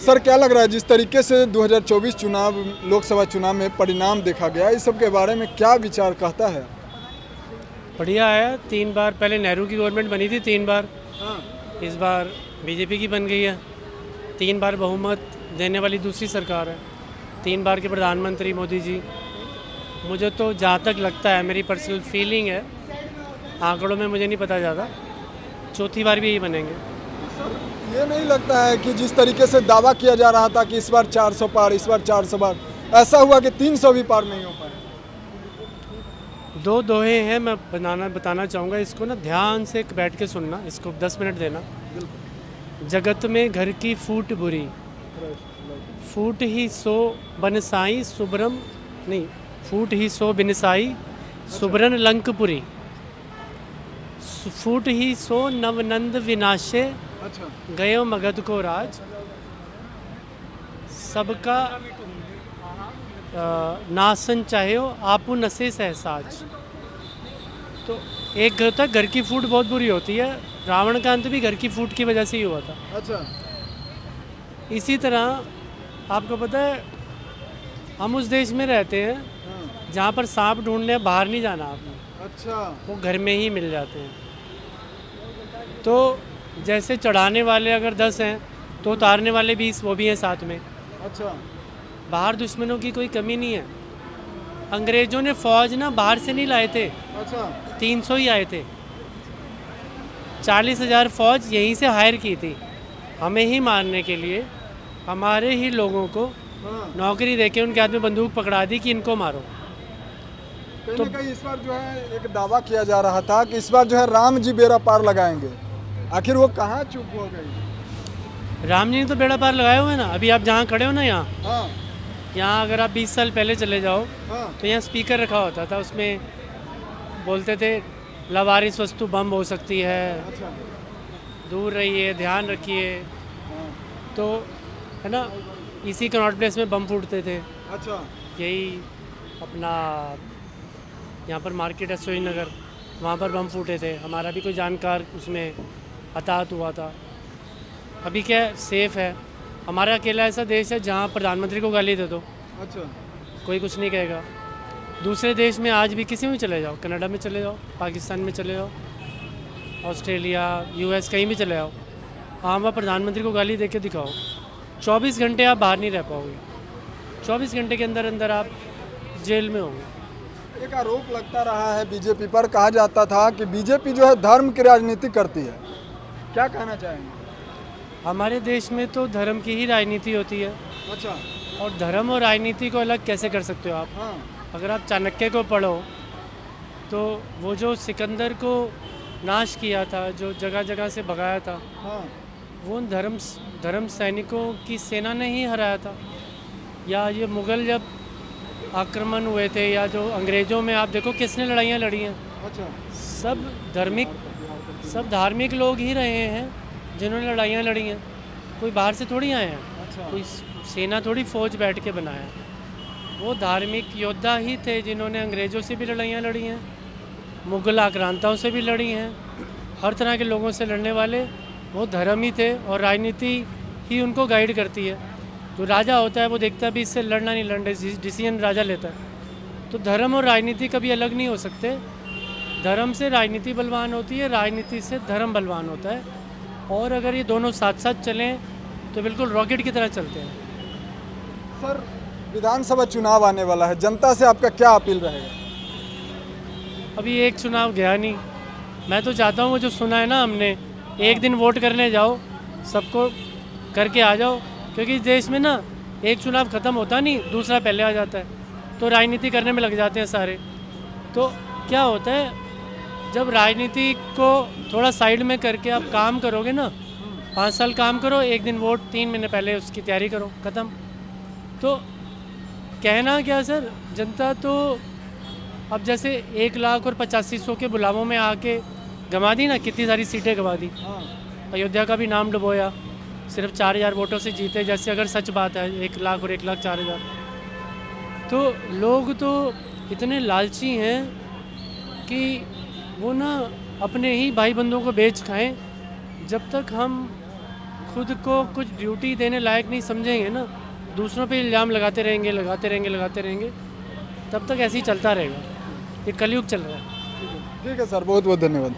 Sir क्या लग रहा है जिस तरीके से 2024 चुनाव लोकसभा चुनाव में परिणाम देखा गया, इस सब के बारे में क्या विचार कहता है? बढ़िया है। 3 बार पहले नेहरू की गवर्नमेंट बनी थी, 3 बार। इस बार बीजेपी की बन गई है। 3 बार बहुमत देने वाली दूसरी सरकार है। 3 बार के प्रधानमंत्री मोदी जी। मुझे तो जहाँ तक लगता है, मेरी पर्सनल फीलिंग है, आंकड़ों में मुझे नहीं पता ज़्यादा, चौथी बार भी यही बनेंगे। सर ये नहीं लगता है कि जिस तरीके से दावा किया जा रहा था कि इस बार 400 पार, इस बार 400 पार, ऐसा हुआ कि 300 भी पार नहीं हो पाए? दो दोहे हैं, मैं बताना चाहूँगा इसको ना, ध्यान से बैठ के सुनना, इसको 10 मिनट देना। जगत में घर की फूट बुरी, फूट ही सो बनसाई सुब्रम, नहीं, फूट ही सो बिनसाई सुब्रन लंकपुरी, फूट ही सो नवनंद विनाशे गयो मगध को राज, सबका नासन चाहे आपू नसे सहसाज। तो एक होता है घर की फूट बहुत बुरी होती है, रावण का अंत भी घर की फूट की वजह से ही हुआ था। अच्छा। इसी तरह आपको पता है, हम उस देश में रहते हैं जहाँ पर सांप ढूंढने बाहर नहीं जाना आपने। अच्छा। वो घर में ही मिल जाते हैं। तो जैसे चढ़ाने वाले अगर 10 हैं तो उतारने वाले 20 वो भी हैं साथ में। अच्छा। बाहर दुश्मनों की कोई कमी नहीं है। अंग्रेजों ने फौज ना बाहर से नहीं लाए थे। अच्छा। 300 ही आए थे। 40,000 फौज यहीं से हायर की थी, हमें ही मारने के लिए। हमारे ही लोगों को नौकरी देके उनके हाथ में बंदूक पकड़ा दी कि इनको मारो। तो कहीं इस बार जो है एक दावा किया जा रहा था कि इस बार जो है राम जी बेड़ा पार लगाएंगे, आखिर वो कहाँ चूक हो गई? राम जी ने तो बेड़ा पार लगाए हुए हैं ना। अभी आप जहाँ खड़े हो ना, यहाँ हाँ। यहाँ अगर आप 20 साल पहले चले जाओ तो यहाँ स्पीकर रखा होता था, उसमें बोलते थे लावारिस वस्तु बम हो सकती है, अच्छा। दूर रहिए, ध्यान रखिए। तो है ना, इसी कनॉट प्लेस में बम फूटते थे। अच्छा। यही अपना यहाँ पर मार्केट है श्रीनगर, वहाँ पर बम फूटे थे। हमारा भी कोई जानकार उसमें हताहत हुआ था। अभी क्या सेफ़ है। हमारा अकेला ऐसा देश है जहाँ प्रधानमंत्री को गाली दे दो, अच्छा, कोई कुछ नहीं कहेगा। दूसरे देश में आज भी किसी में चले जाओ, कनाडा में चले जाओ, पाकिस्तान में चले जाओ, ऑस्ट्रेलिया, यूएस, कहीं भी चले जाओ, हाँ वहाँ प्रधानमंत्री को गाली दे के दिखाओ, 24 घंटे आप बाहर नहीं रह पाओगे। 24 घंटे के अंदर अंदर आप जेल में होंगे। एक आरोप लगता रहा है बीजेपी पर, कहा जाता था कि बीजेपी जो है धर्म की राजनीति करती है, क्या कहना चाहेंगे? हमारे देश में तो धर्म की ही राजनीति होती है। अच्छा। और धर्म और राजनीति को अलग कैसे कर सकते हो आप? हाँ। अगर आप चाणक्य को पढ़ो तो वो जो सिकंदर को नाश किया था, जो जगह जगह से भगाया था, हाँ। वो उन धर्म सैनिकों की सेना ने ही हराया था। या ये मुग़ल जब आक्रमण हुए थे, या जो अंग्रेज़ों में आप देखो किसने लड़ाइयाँ लड़ी हैं। अच्छा। सब धार्मिक लोग ही रहे हैं जिन्होंने लड़ाइयाँ लड़ी हैं। कोई बाहर से थोड़ी आए हैं। अच्छा। कोई सेना थोड़ी फौज बैठ के बनाया है। वो धार्मिक योद्धा ही थे जिन्होंने अंग्रेज़ों से भी लड़ाइयाँ लड़ी हैं, मुग़ल आक्रांताओं से भी लड़ी हैं। हर तरह के लोगों से लड़ने वाले वो धर्म ही थे, और राजनीति ही उनको गाइड करती है। जो राजा होता है वो देखता है भी इससे लड़ना नहीं, लड़ने डिसीजन राजा लेता है। तो धर्म और राजनीति कभी अलग नहीं हो सकते। धर्म से राजनीति बलवान होती है, राजनीति से धर्म बलवान होता है। और अगर ये दोनों साथ साथ चलें तो बिल्कुल रॉकेट की तरह चलते हैं। सर विधानसभा चुनाव आने वाला है, जनता से आपका क्या अपील रहेगा? अभी एक चुनाव गया नहीं। मैं तो चाहता हूँ वो जो सुना है ना हमने, एक दिन वोट करने जाओ, सबको करके आ जाओ। क्योंकि इस देश में ना एक चुनाव ख़त्म होता नहीं, दूसरा पहले आ जाता है, तो राजनीति करने में लग जाते हैं सारे। तो क्या होता है, जब राजनीति को थोड़ा साइड में करके आप काम करोगे ना, 5 साल काम करो, एक दिन वोट 3 महीने पहले उसकी तैयारी करो, ख़त्म। तो कहना क्या सर, जनता तो अब जैसे 1,85,100 के बुलावों में आके गंवा दी ना, कितनी सारी सीटें गंवा दी। अयोध्या का भी नाम डुबोया, सिर्फ 4,000 वोटों से जीते, जैसे अगर सच बात है 1,00,000 और 1,04,000। तो लोग तो इतने लालची हैं कि वो ना अपने ही भाई बंधुओं को बेच खाएं। जब तक हम खुद को कुछ ड्यूटी देने लायक नहीं समझेंगे ना, दूसरों पे इल्ज़ाम लगाते रहेंगे, तब तक ऐसे ही चलता रहेगा। ये कलयुग चल रहा है। ठीक है सर, बहुत बहुत धन्यवाद।